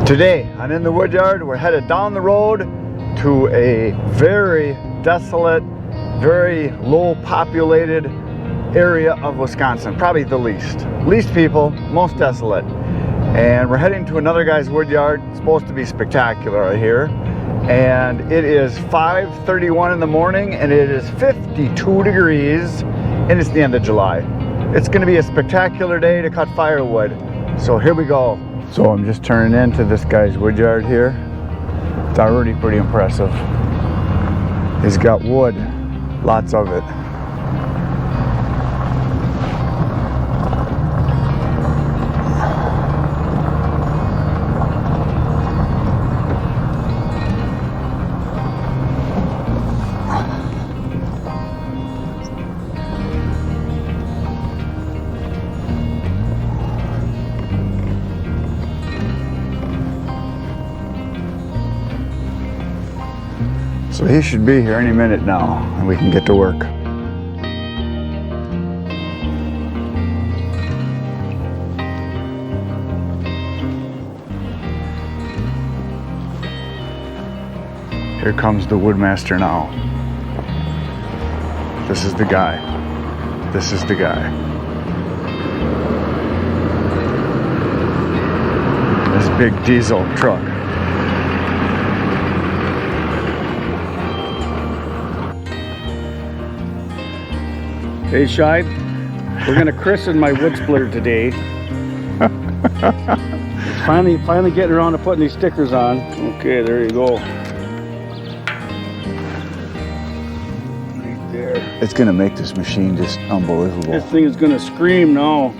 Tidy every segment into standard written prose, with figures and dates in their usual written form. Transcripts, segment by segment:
Today on In the Woodyard, we're headed down the road to a very desolate, very low populated area of Wisconsin, probably the least people, most desolate. And we're heading to another guy's woodyard. It's supposed to be spectacular right here. And it is 5:31 in the morning and it is 52 degrees and it's the end of July. It's going to be a spectacular day to cut firewood. So here we go. So I'm just turning into this guy's woodyard here. It's already pretty impressive. He's got wood, lots of it. So he should be here any minute now, and we can get to work. Here comes the woodmaster now. This is the guy. This is the guy. This big diesel truck. Hey, Shide, we're gonna christen my wood splitter today. finally getting around to putting these stickers on. Okay, there you go. Right there. It's gonna make this machine just unbelievable. This thing is gonna scream now.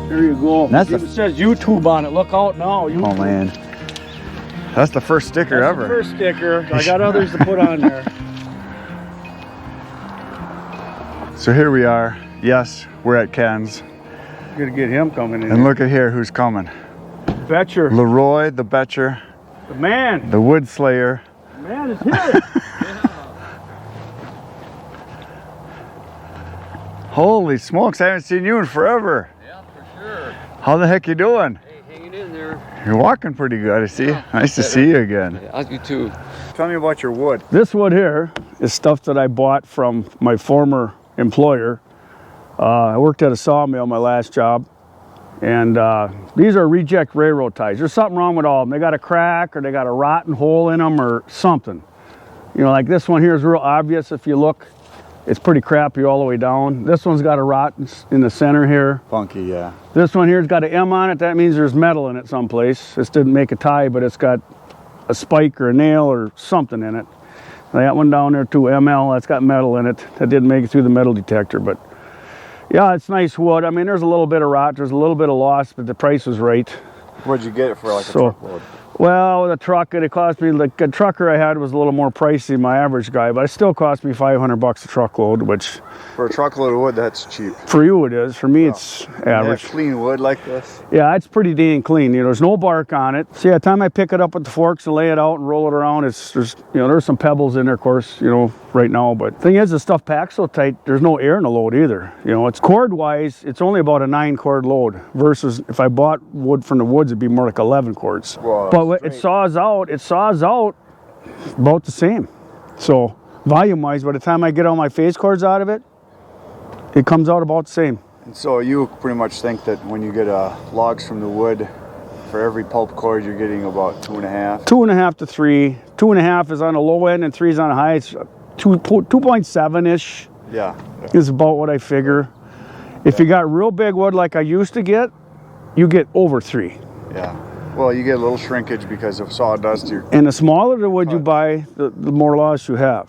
There you go. That's it says YouTube on it. Look out now. YouTube. Oh man, that's the first sticker That's ever. The first sticker. I got others to put on there. So here we are. Yes, we're at Ken's. Gotta get him coming in. And look at here who's coming. Betcher. Leroy, the Betcher. The man. The wood slayer. The man is here. Holy smokes, I haven't seen you in forever. Yeah, for sure. How the heck you doing? Hey, hanging in there. You're walking pretty good, I see. Yeah. Nice to see you again. Yeah, you too. Tell me about your wood. This wood here is stuff that I bought from my former employer. I worked at a sawmill my last job, and these are reject railroad ties. There's something wrong with all of them. They got a crack or they got a rotten hole in them or something. You know, like this one here is real obvious. If you look, it's pretty crappy all the way down. This one's got a rot in the center here. Funky, yeah. This one here's got an M on it. That means there's metal in it someplace. This didn't make a tie, but it's got a spike or a nail or something in it. I got one down there too, ML, that's got metal in it. That didn't make it through the metal detector, but yeah, it's nice wood. I mean, there's a little bit of rot, there's a little bit of loss, but the price was right. Where'd you get it for, like a truckload? Well, the truck, it cost me, like a trucker I had was a little more pricey than my average guy, but it still cost me $500 a truckload, which... For a truckload of wood, that's cheap. For you it is. For me, it's average. Yeah, clean wood like this? Yeah, it's pretty dang clean. You know, there's no bark on it. See, by the time I pick it up with the forks and lay it out and roll it around, there's some pebbles in there, of course, you know, right now. But the thing is, the stuff packs so tight, there's no air in the load either. You know, it's cord-wise, it's only about a 9-cord load versus if I bought wood from the woods, it'd be more like 11 cords. Well, but it saws out about the same. So volume-wise, by the time I get all my phase cords out of it, it comes out about the same. And so you pretty much think that when you get logs from the wood, for every pulp cord you're getting about 2.5? 2.5 to 3. 2.5 is on the low end and 3 is on the high. It's 2.7-ish. Yeah. Is about what I figure. If you got real big wood like I used to get, you get over 3. Yeah. Well, you get a little shrinkage because of sawdust. And the smaller the wood you buy, the more loss you have.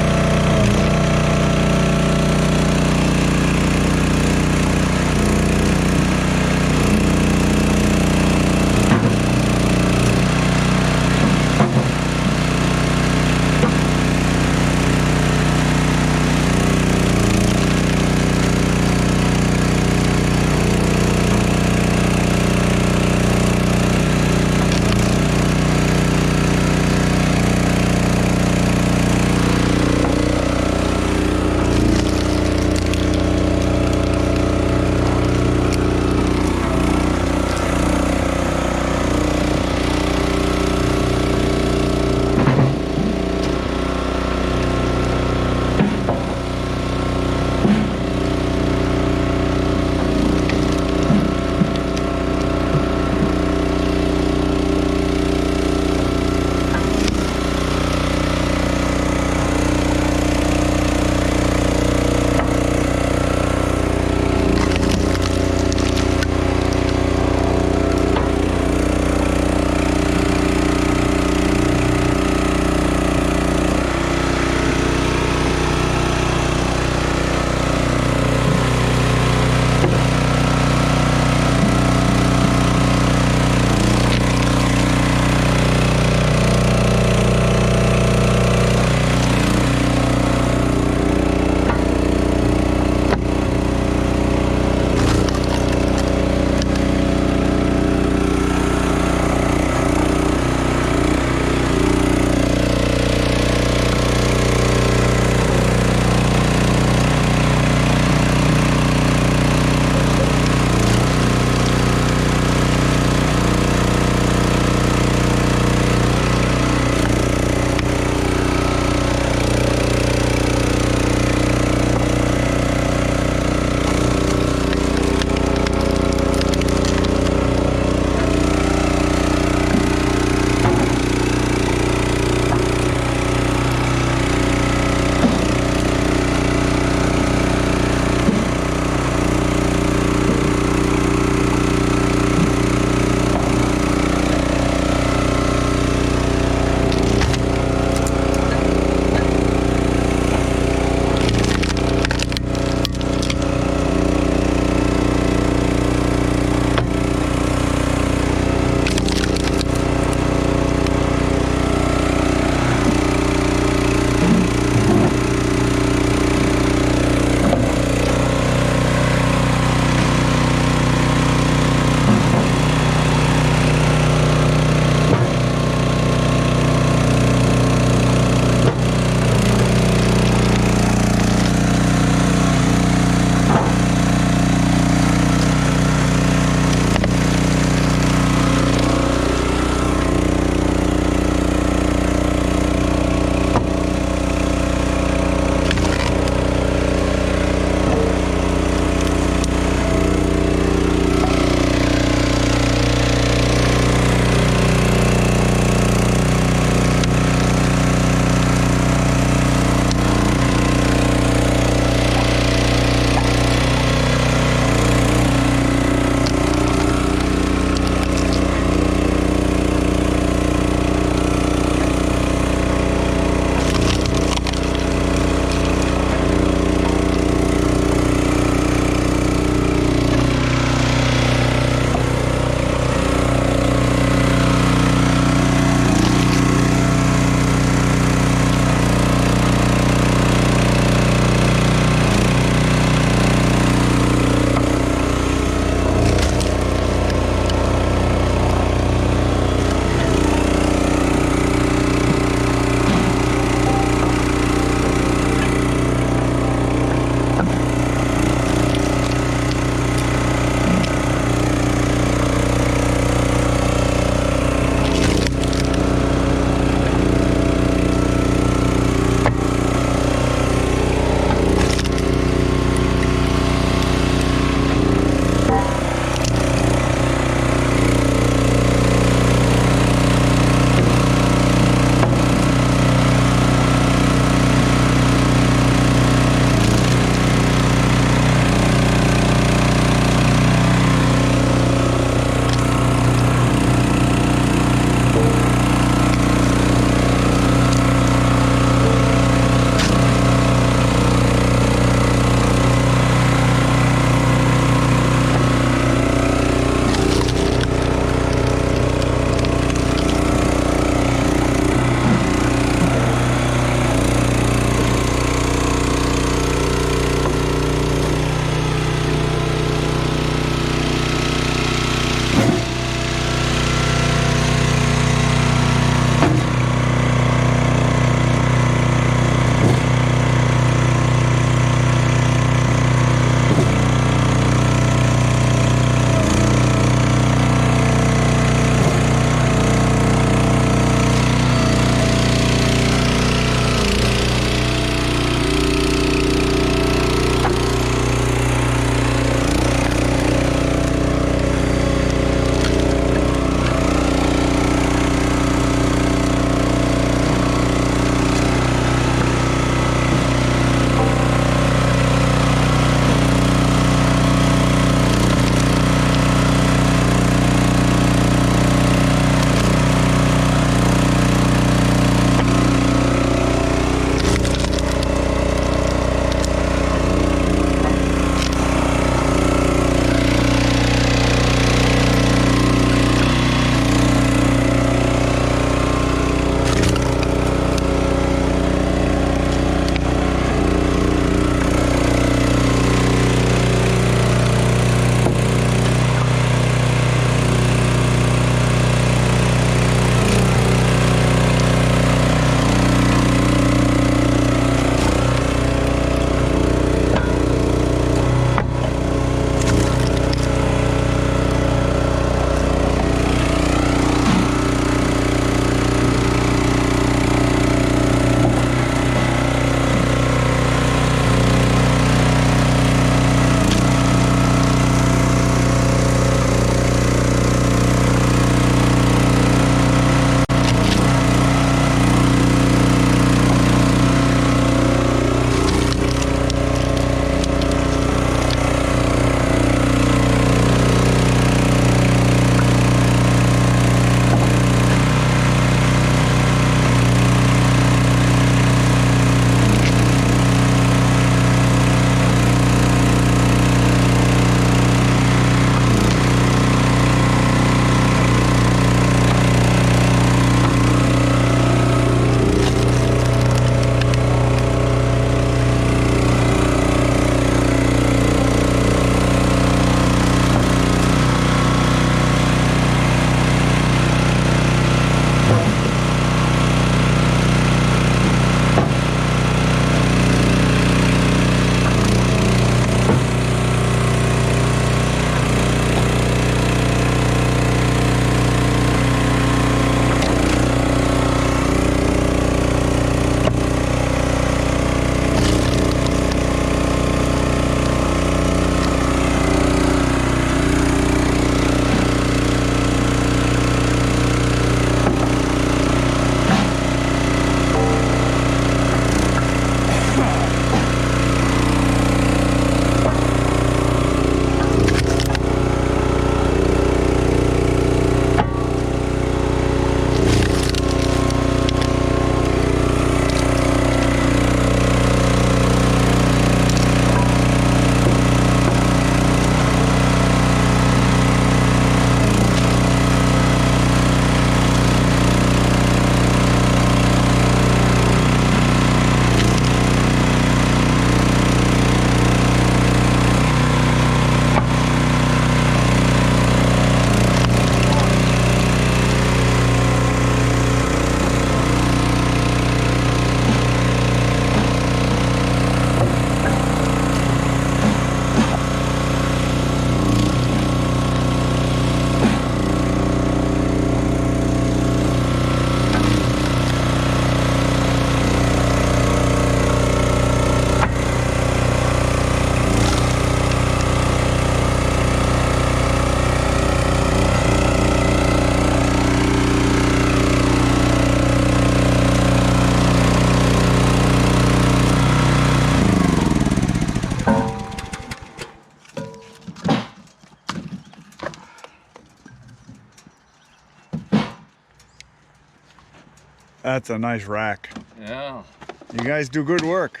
That's a nice rack. Yeah. You guys do good work.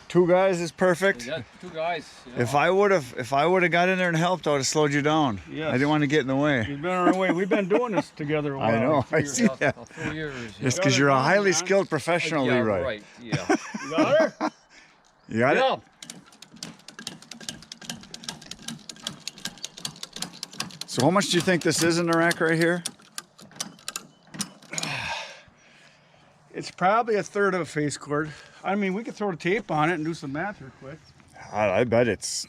2 guys is perfect. Yeah, 2 guys. Yeah. If I would have got in there and helped, I would have slowed you down. Yes. I didn't want to get in the way. You've been on our way. We've been doing this together a while. I know. I see that. A few years. Just because you're a highly skilled professional, yeah, Leroy. right. Yeah. You got her? You got it? Yeah. So how much do you think this is in the rack right here? It's probably a third of a face cord. I mean, we could throw the tape on it and do some math real quick. I bet it's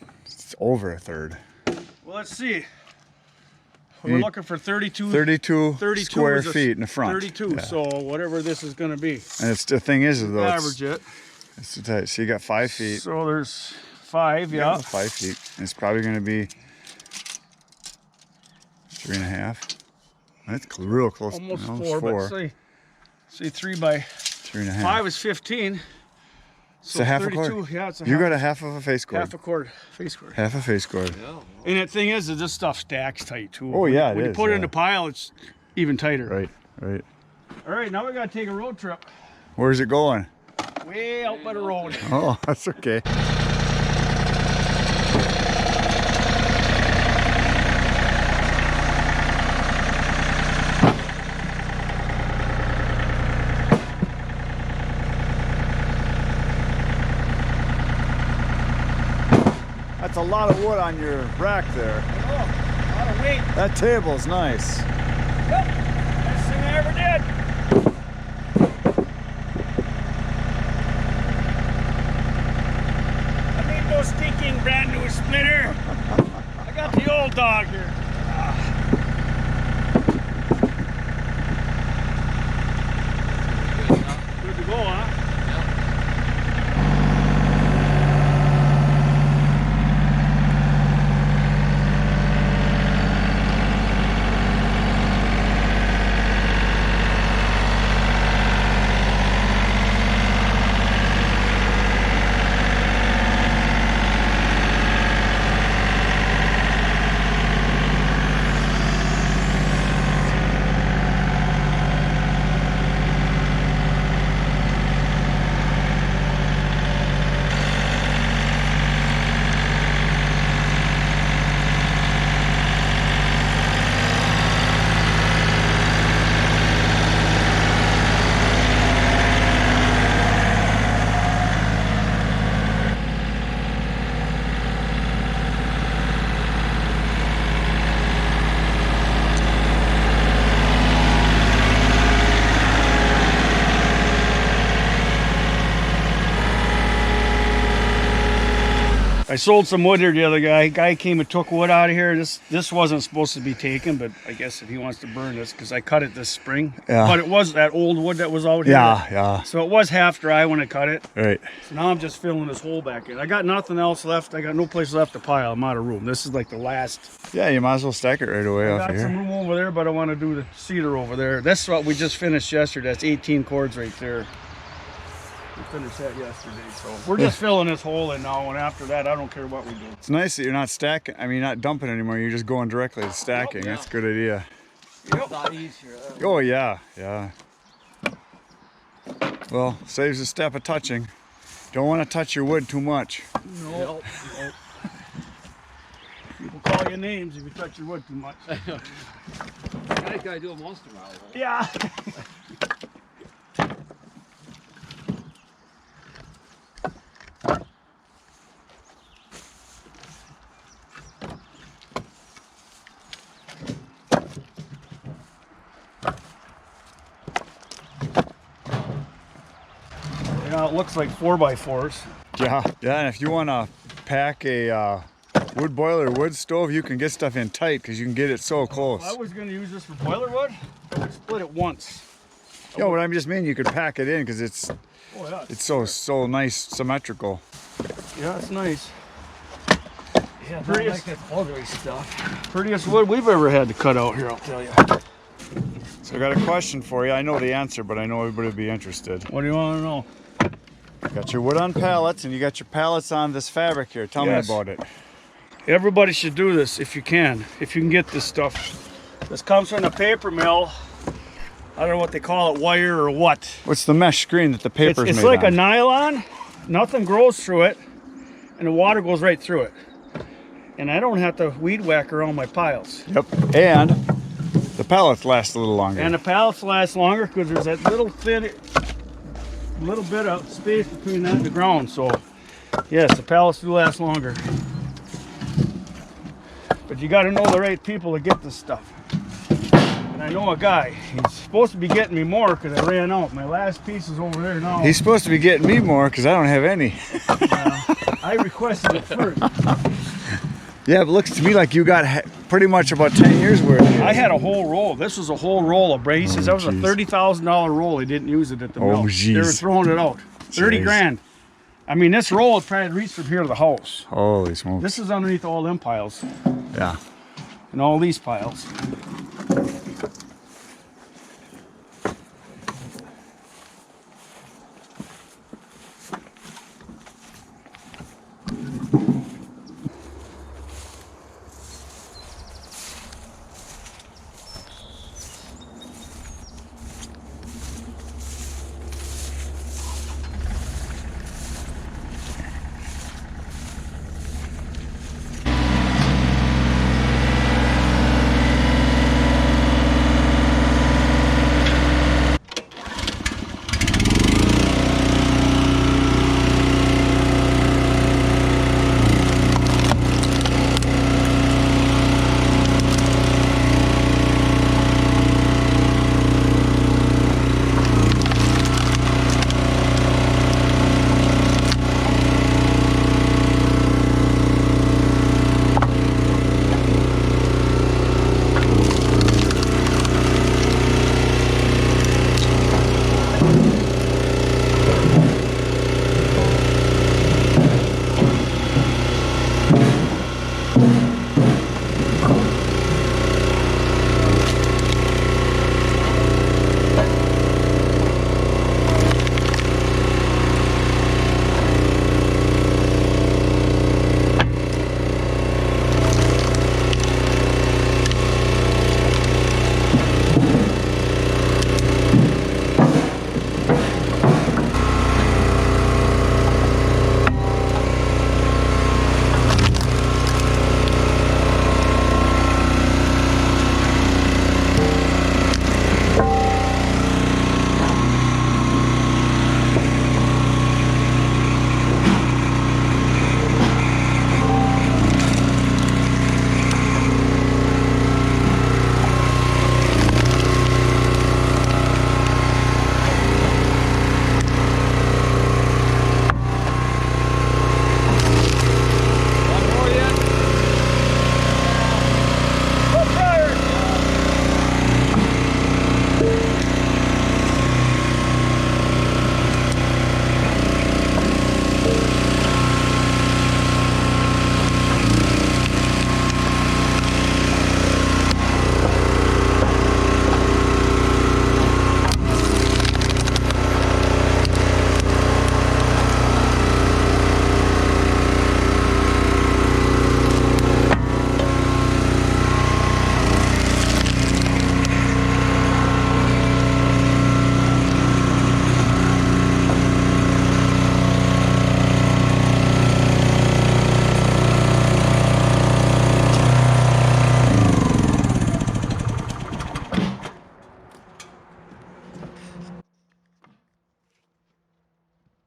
over a third. Well, let's see. We're looking for 32 32 square is a- feet in the front. 32, Yeah. so whatever this is going to be. And it's the thing is though, Average it. it's too tight. So you got 5 feet. So there's 5, yeah. 5 feet. And it's probably going to be 3.5. That's real close. Almost no, 4, but say 3 by 3.5. 5 is 15. It's a half a 32, cord. yeah, it's a You half, got a half of a face cord. half a cord, face cord. Half a face cord. Yeah. And the thing is that this stuff stacks tight too. Oh, yeah, it when you is, put it in yeah. the pile, it's even tighter. Right, right. All right, now we got to take a road trip. Where's it going? Way out by the road. Oh, that's okay. That's a lot of wood on your rack there. Oh, a lot of weight. That table's nice. Yep, best thing I ever did. I need no stinking brand new splitter. I got the old dog here. Good to go, huh? I sold some wood here the other guy. Guy came and took wood out of here. This wasn't supposed to be taken, but I guess if he wants to burn this, because I cut it this spring. Yeah. But it was that old wood that was out here. Yeah. So it was half dry when I cut it. Right. So now I'm just filling this hole back in. I got nothing else left. I got no place left to pile. I'm out of room. This is like the last. Yeah, you might as well stack it right away I off got of some here. room over there, but I want to do the cedar over there. That's what we just finished yesterday. That's 18 cords right there. We finished that yesterday. So we're just filling this hole in now, and after that, I don't care what we do. It's nice that you're not stacking. I mean, not dumping anymore. You're just going directly to stacking. Yeah. That's a good idea. It's not easier. Oh yeah. Well, saves a step of touching. Don't want to touch your wood too much. No. People call you names if you touch your wood too much. I gotta do it once in a while. Yeah. Yeah, it looks like 4x4s. Yeah. And if you want to pack a wood boiler, wood stove, you can get stuff in tight because you can get it so close. I was going to use this for boiler wood. I would split it once. Yeah, what I'm just mean, you could pack it in because it's Oh yeah. so nice, symmetrical. Yeah, it's nice. Yeah, Prettiest- like that powdery stuff. Prettiest wood we've ever had to cut out here, I'll tell you. So I got a question for you. I know the answer, but I know everybody would be interested. What do you want to know? You got your wood on pallets and you got your pallets on this fabric here. Tell Yes. me about it. Everybody should do this if you can get this stuff. This comes from the paper mill. I don't know what they call it, wire or what. What's the mesh screen that the paper's It's made like a on? nylon. Nothing grows through it, and the water goes right through it. And I don't have to weed whack around my piles. Yep. And the pallets last a little longer. And the pallets last longer because there's that little bit of space between that and the ground. So, yes, the pallets do last longer. But you got to know the right people to get this stuff. And I know a guy. He's supposed to be getting me more because I ran out. My last piece is over there now. He's supposed to be getting me more because I don't have any. I requested it first. Yeah, it looks to me like you got pretty much about 10 years worth. I had a whole roll. This was a whole roll of braces. He says that was a $30,000 roll. He didn't use it at the mill. geez. They were throwing it out. 30 Jeez. grand. I mean, this roll would probably reach from here to the house. Holy smokes. This is underneath all them piles Yeah. and all these piles.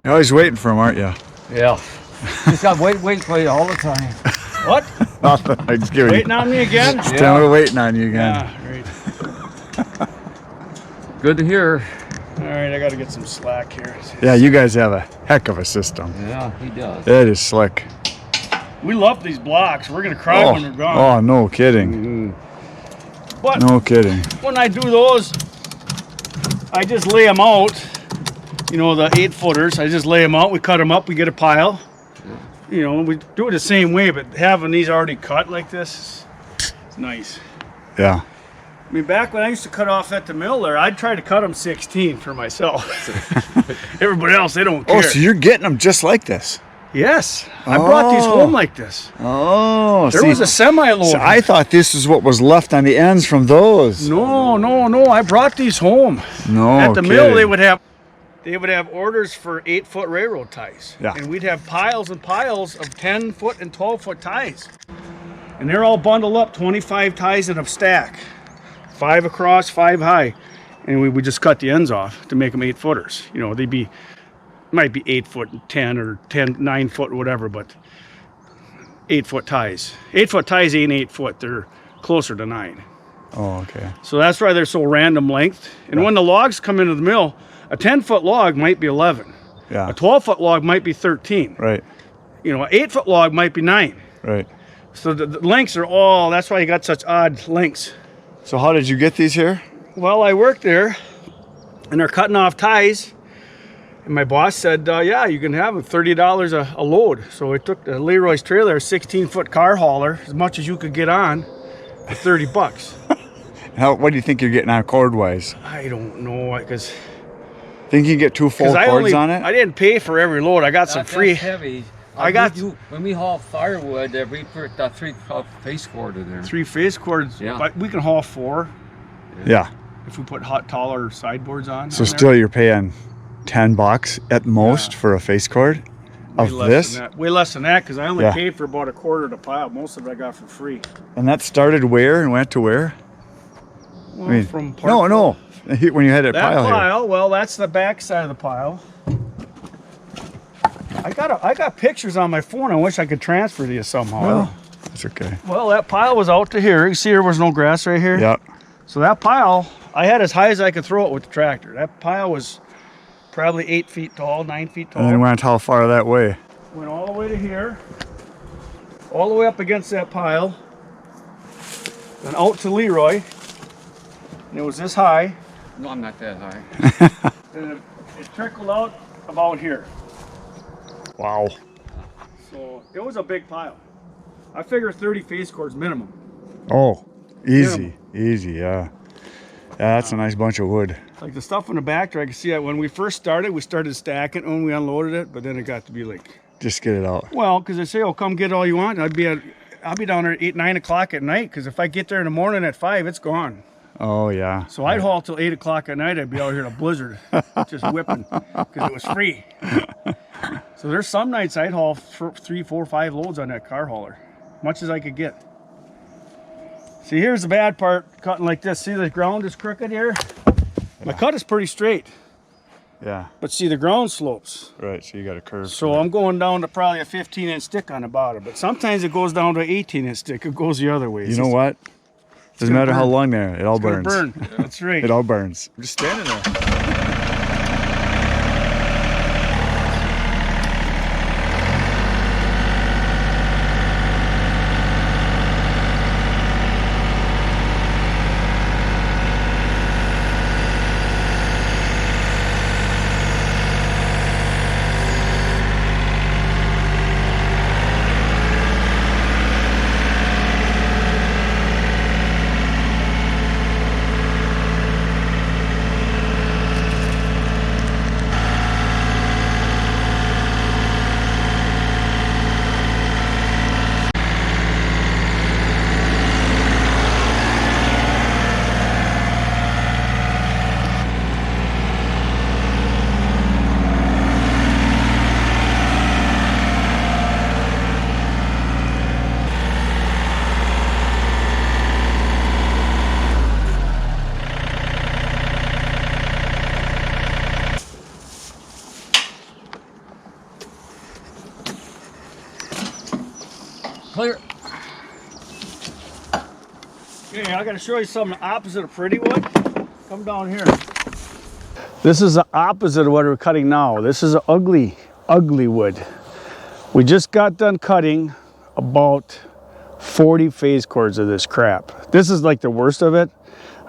You're always waiting for him, aren't you? Yeah. Just got waiting for you all the time. What? Nothing. I just give Waiting on me again? Just tell me we're waiting on you again. Yeah, right. Good to hear. All right, I got to get some slack here. Yeah, you guys have a heck of a system. Yeah, he does. It is slick. We love these blocks. We're going to cry when they're gone. Oh, no kidding. But No kidding. when I do those, I just lay them out. You know, the 8-footers, I just lay them out. We cut them up. We get a pile. You know, we do it the same way, but having these already cut like this is nice. Yeah. I mean, back when I used to cut off at the mill there, I'd try to cut them 16 for myself. Everybody else, they don't care. Oh, so you're getting them just like this? Yes, I brought these home like this. Oh, There was a semi-load. So I thought this is what was left on the ends from those. No. I brought these home. No, At the mill, kidding. they would have orders for 8-foot railroad ties. Yeah. And we'd have piles and piles of 10-foot and 12-foot ties. And they're all bundled up, 25 ties in a stack. 5 across, 5 high. And we would just cut the ends off to make them 8-footers. You know, might be 8 foot 10 or 9 foot or whatever, but 8-foot ties. 8-foot ties ain't 8 foot. They're closer to 9. Oh, okay. So that's why they're so random length. And when the logs come into the mill, a 10-foot log might be 11. Yeah. A 12-foot log might be 13. Right. You know, an 8-foot log might be 9. Right. So the lengths are all, that's why you got such odd lengths. So how did you get these here? Well, I worked there, and they're cutting off ties. And my boss said, yeah, you can have them $30 a load. So I took the Leroy's trailer, a 16-foot car hauler, as much as you could get on, for $30. What do you think you're getting on cord-wise? I don't know, because Think you can get 2 full cords on it? I didn't pay for every load. I got some free. That's heavy. When we haul firewood, we put 3 face cord in there. 3 face cords, Yeah. but we can haul 4 Yeah. if we put taller sideboards on. So still you're paying $10 at most for a face cord of this? Way less than that, because I only Yeah. paid for about a quarter of the pile. Most of it I got for free. And that started where and went to where? Well, from No. When you had that That pile here. pile, well, that's the back side of the pile. I got pictures on my phone. I wish I could transfer to you somehow. Well, it's okay. Well, that pile was out to here. You see there was no grass right here? Yep. So that pile, I had as high as I could throw it with the tractor. That pile was probably 8 feet tall, 9 feet tall. And then went how far that way? Went all the way to here, all the way up against that pile, then out to Leroy, and it was this high, No, I'm not that high. and it trickled out about here. Wow. So it was a big pile. I figure 30 face cords minimum. Oh, easy. Easy, yeah. Yeah, that's a nice bunch of wood. Like the stuff in the back there, I can see that when we first started, we started stacking when we unloaded it, but then it got to be like, Just get it out. well, because they say, oh, come get all you want. I'll be down there at 8, 9 o'clock at night, because if I get there in the morning at 5, it's gone. Oh, yeah. So I'd haul till 8 o'clock at night. I'd be out here in a blizzard, just whipping, because it was free. So there's some nights I'd haul 3, 4, 5 loads on that car hauler, much as I could get. See, here's the bad part, cutting like this. See, the ground is crooked here? My cut is pretty straight, Yeah. but see, the ground slopes. Right, so you got a curve. So I'm going down to probably a 15-inch stick on the bottom, but sometimes it goes down to an 18-inch stick. It goes the other way. You know what? Doesn't matter how long they're, it all It's gonna burns. burn. That's right. It all burns. I'm just standing there. Clear. Okay, I got to show you something opposite of pretty wood. Come down here. This is the opposite of what we're cutting now. This is an ugly, ugly wood. We just got done cutting about 40 phase cords of this crap. This is like the worst of it.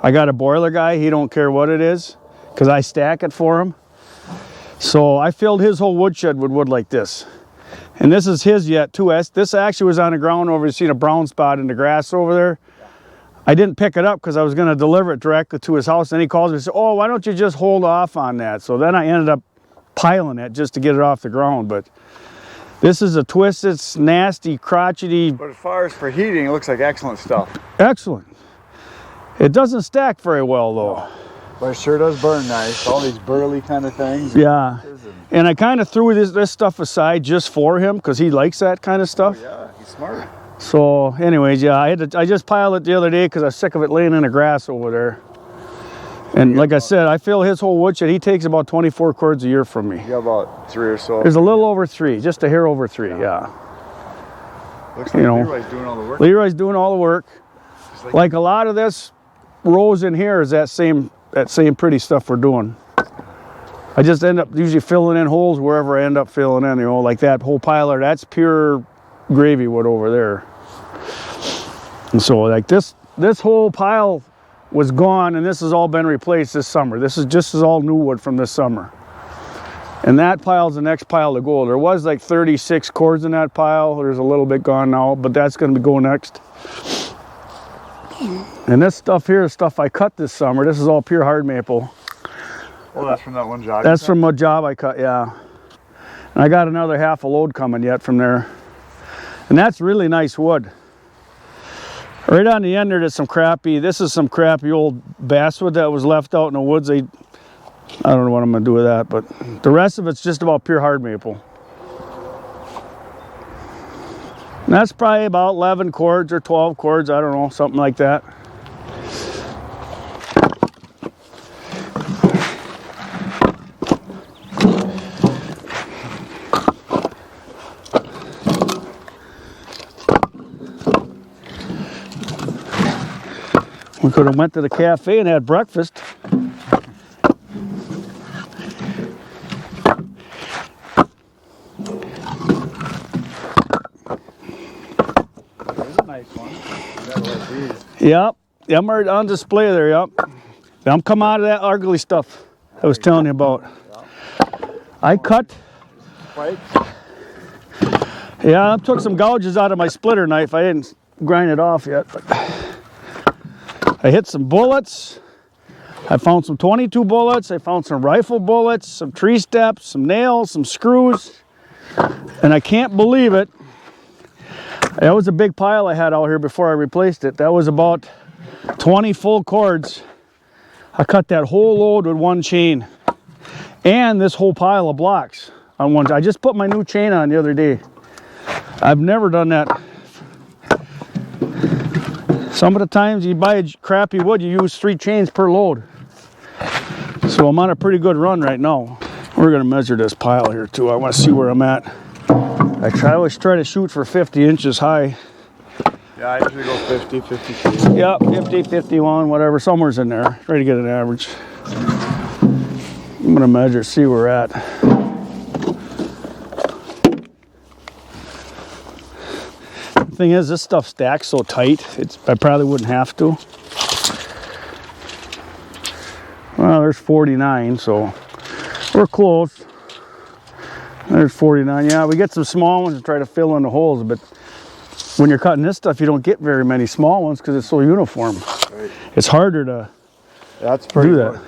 I got a boiler guy. He don't care what it is because I stack it for him. So I filled his whole woodshed with wood like this. And this is his yet too. This actually was on the ground over, you seen a brown spot in the grass over there. I didn't pick it up because I was going to deliver it directly to his house. And he calls me and said, oh, why don't you just hold off on that? So then I ended up piling it just to get it off the ground. But This is a twisted, nasty, crotchety. But as far as for heating, it looks like excellent stuff. Excellent. It doesn't stack very well though. But it sure does burn nice. All these burly kind of things. Yeah. And I kind of threw this stuff aside just for him because he likes that kind of stuff. Oh, yeah, he's smart. So anyways, yeah, I just piled it the other day because I was sick of it laying in the grass over there. And like I said, I fill his whole woodshed. He takes about 24 cords a year from me. You got about 3 or so. There's a little over 3, just a hair over 3, yeah. Looks like Leroy's doing all the work. Leroy's doing all the work. Like a lot of this rows in here is that same pretty stuff we're doing. I just end up usually filling in holes wherever I end up filling in, you know, like that whole pile there, that's pure gravy wood over there. And so like this whole pile was gone, and this has all been replaced this summer. This is all new wood from this summer. And that pile's the next pile to go. There was like 36 cords in that pile. There's a little bit gone now, but that's going to go next. And this stuff here is stuff I cut this summer. This is all pure hard maple. Oh, that's from that one job. That's from a job I cut, yeah. And I got another half a load coming yet from there. And that's really nice wood. Right on the end there, there's some crappy, this is some crappy old basswood that was left out in the woods. I don't know what I'm gonna do with that, but the rest of it's just about pure hard maple. And that's probably about 11 cords or 12 cords, I don't know, something like that. We could have went to the cafe and had breakfast. There's a nice one. You gotta like these. Yep, I'm right on display there, yep. I'm coming out of that ugly stuff I was telling you about. I cut. Right? Yeah, I took some gouges out of my splitter knife. I didn't grind it off yet, but I hit some bullets. I found some 22 bullets. I found some rifle bullets, some tree steps, some nails, some screws. And I can't believe it. That was a big pile I had out here before I replaced it. That was about 20 full cords. I cut that whole load with one chain. And this whole pile of blocks on one. I just put my new chain on the other day. I've never done that. Some of the times you buy crappy wood, you use 3 chains per load. So I'm on a pretty good run right now. We're gonna measure this pile here too. I wanna see where I'm at. I always try to shoot for 50 inches high. Yeah, I usually go 50, 52. Yep, 50, 51, whatever, somewhere's in there. Try to get an average. I'm gonna measure, see where we're at. The thing is, this stuff stacks so tight, I probably wouldn't have to. Well, there's 49, so we're close. There's 49. Yeah, we get some small ones to try to fill in the holes, but when you're cutting this stuff, you don't get very many small ones because it's so uniform. Right. It's harder to do that.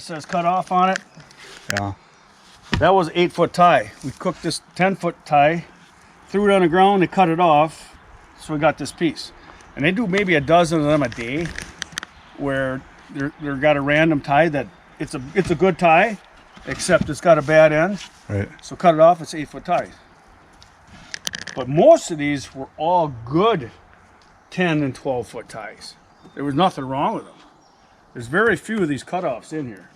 says cut off on it. Yeah. That was 8-foot tie. We cooked this 10-foot tie, threw it on the ground, they cut it off, so we got this piece. And they do maybe a dozen of them a day, where they're got a random tie that it's a good tie, except it's got a bad end. Right. So cut it off, it's 8-foot ties. But most of these were all good 10 and 12-foot ties. There was nothing wrong with them. There's very few of these cutoffs in here.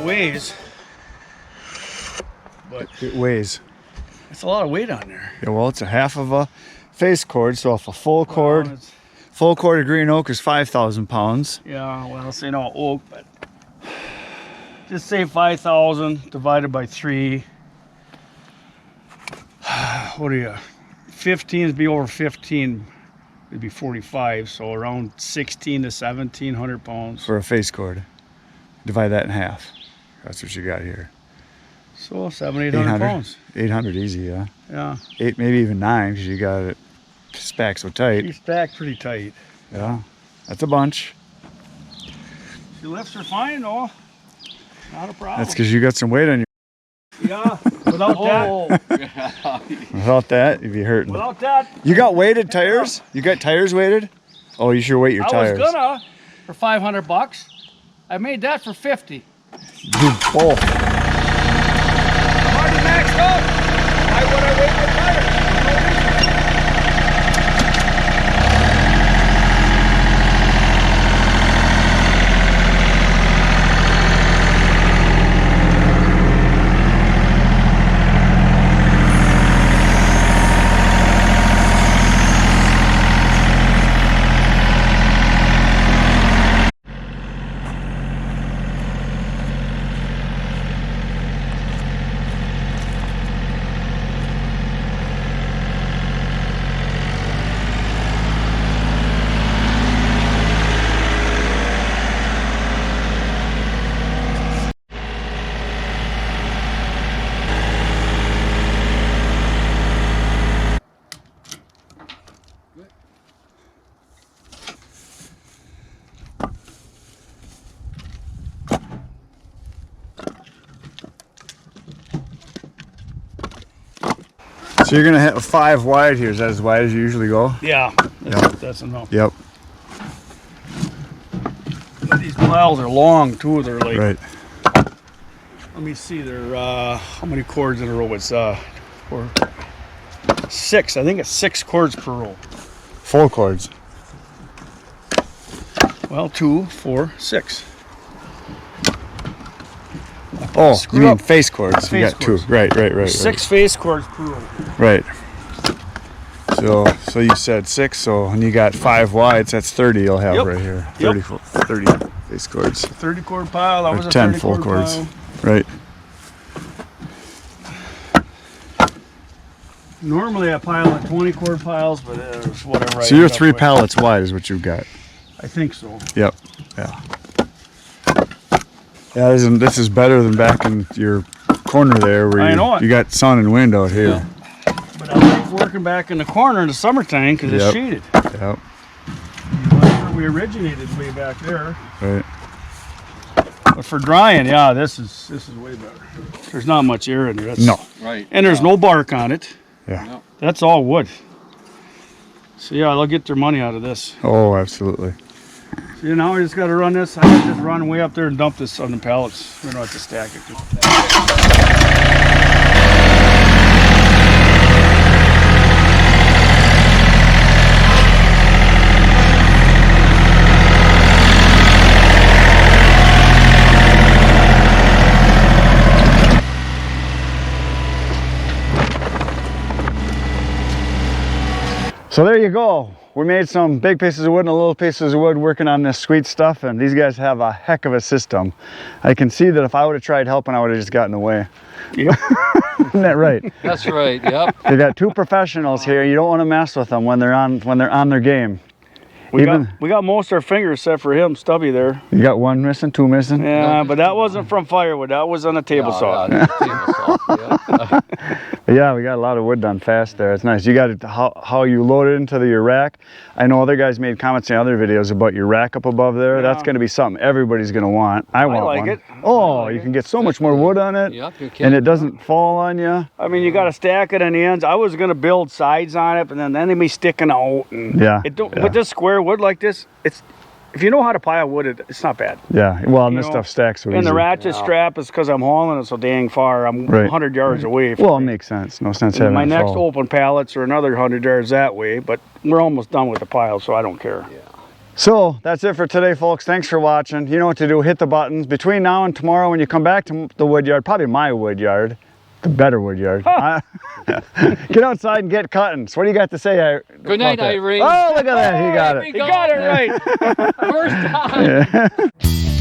Weighs, but It weighs. it's a lot of weight on there. Yeah, well, it's a half of a face cord, so if a full cord, Well, it's- full cord of green oak is 5,000 pounds. yeah, well, say no oak, but just say 5,000 divided by 3. What are you? 15 would be over 15. It'd be 45, so around 16 to 1,700 pounds. For a face cord. Divide that in half. That's what you got here. So 700-800 pounds. 800 easy, yeah. Yeah, 8, maybe even 9, because you got it stacked so tight. she's stacked pretty tight. Yeah, that's a bunch. She lifts her fine, though. Not a problem. That's because you got some weight on you. Yeah, without that, Without that, you'd be hurting. without that, You got weighted tires? You got tires weighted? Oh, you sure weight your I tires. was gonna for $500. I made that for 50. Oh, I'm already maxed out. Why would I weight my tires? So you're gonna have 5 wide here. Is that as wide as you usually go? Yeah, that's enough. Yep. These piles are long too. They're like, Right. let me see, they're how many cords in a row? It's 6. I think it's 6 cords per row. Full cords. Well, 2, 4, 6. Oh, Screw you mean up. face cords. You Face got 2. cords. Right. 6 face cords per row. Right. So you said 6. So when you got 5 wides, that's 30. You'll have Yep. right here. Yep. 30 face cords. 30 cord pile. That Or was a 10 30 full cord cords. pile. Right. Normally I pile at 20 cord piles, but it's whatever. So you're 3 pallets wide is what you've got. I think so. Yep. Yeah. Yeah, this is better than back in your corner there where I know it. you got sun and wind out here. But I like working back in the corner in the summertime because it's Yep. shaded. Yep. That's where we originated, way back there. Right. But for drying, yeah, this is way better. There's not much air in there. That's, No. Right. And there's no bark on it. Yeah. No. That's all wood. So yeah, they'll get their money out of this. Oh, absolutely. See, now we just got to run this. I can just run way up there and dump this on the pallets. We don't have to stack it. So there you go. We made some big pieces of wood and a little pieces of wood working on this sweet stuff, and these guys have a heck of a system. I can see that if I would have tried helping, I would have just gotten away. Yep. Isn't that right? That's right. Yep. You got 2 professionals here. You don't want to mess with them when they're on their game. We got most of our fingers except for him, Stubby there. You got 1 missing, 2 missing. Yeah, but that wasn't from firewood. That was on a table saw. Yeah, table saw. But yeah, we got a lot of wood done fast there. It's nice. You got it, how you load it into your rack. I know other guys made comments in other videos about your rack up above there. Yeah. That's going to be something everybody's going to want. I want like one. it. Oh, I like you it. can get so much more wood on it, Yep, you can. and it doesn't fall on you. I mean, you got to stack it on the ends. I was going to build sides on it, but then they'd be sticking out. And Yeah, It don't, yeah. With this square wood like this, if you know how to pile wood, it's not bad. Yeah, well, and You this know, stuff stacks so And easy. the ratchet strap is because I'm hauling it so dang far. I'm Right. 100 yards away. From Well, it it. makes sense. No sense And having my it next fall. open pallets are another 100 yards that way, but we're almost done with the pile, so I don't care. So that's it for today, folks. Thanks for watching. You know what to do. Hit the buttons. Between now and tomorrow, when you come back to the Woodyard, probably my Woodyard, the better Woodyard, get outside and get cutting. So what do you got to say? Good night, about that? Irene. Oh, look at that. He got it. He got it right. First time. Yeah.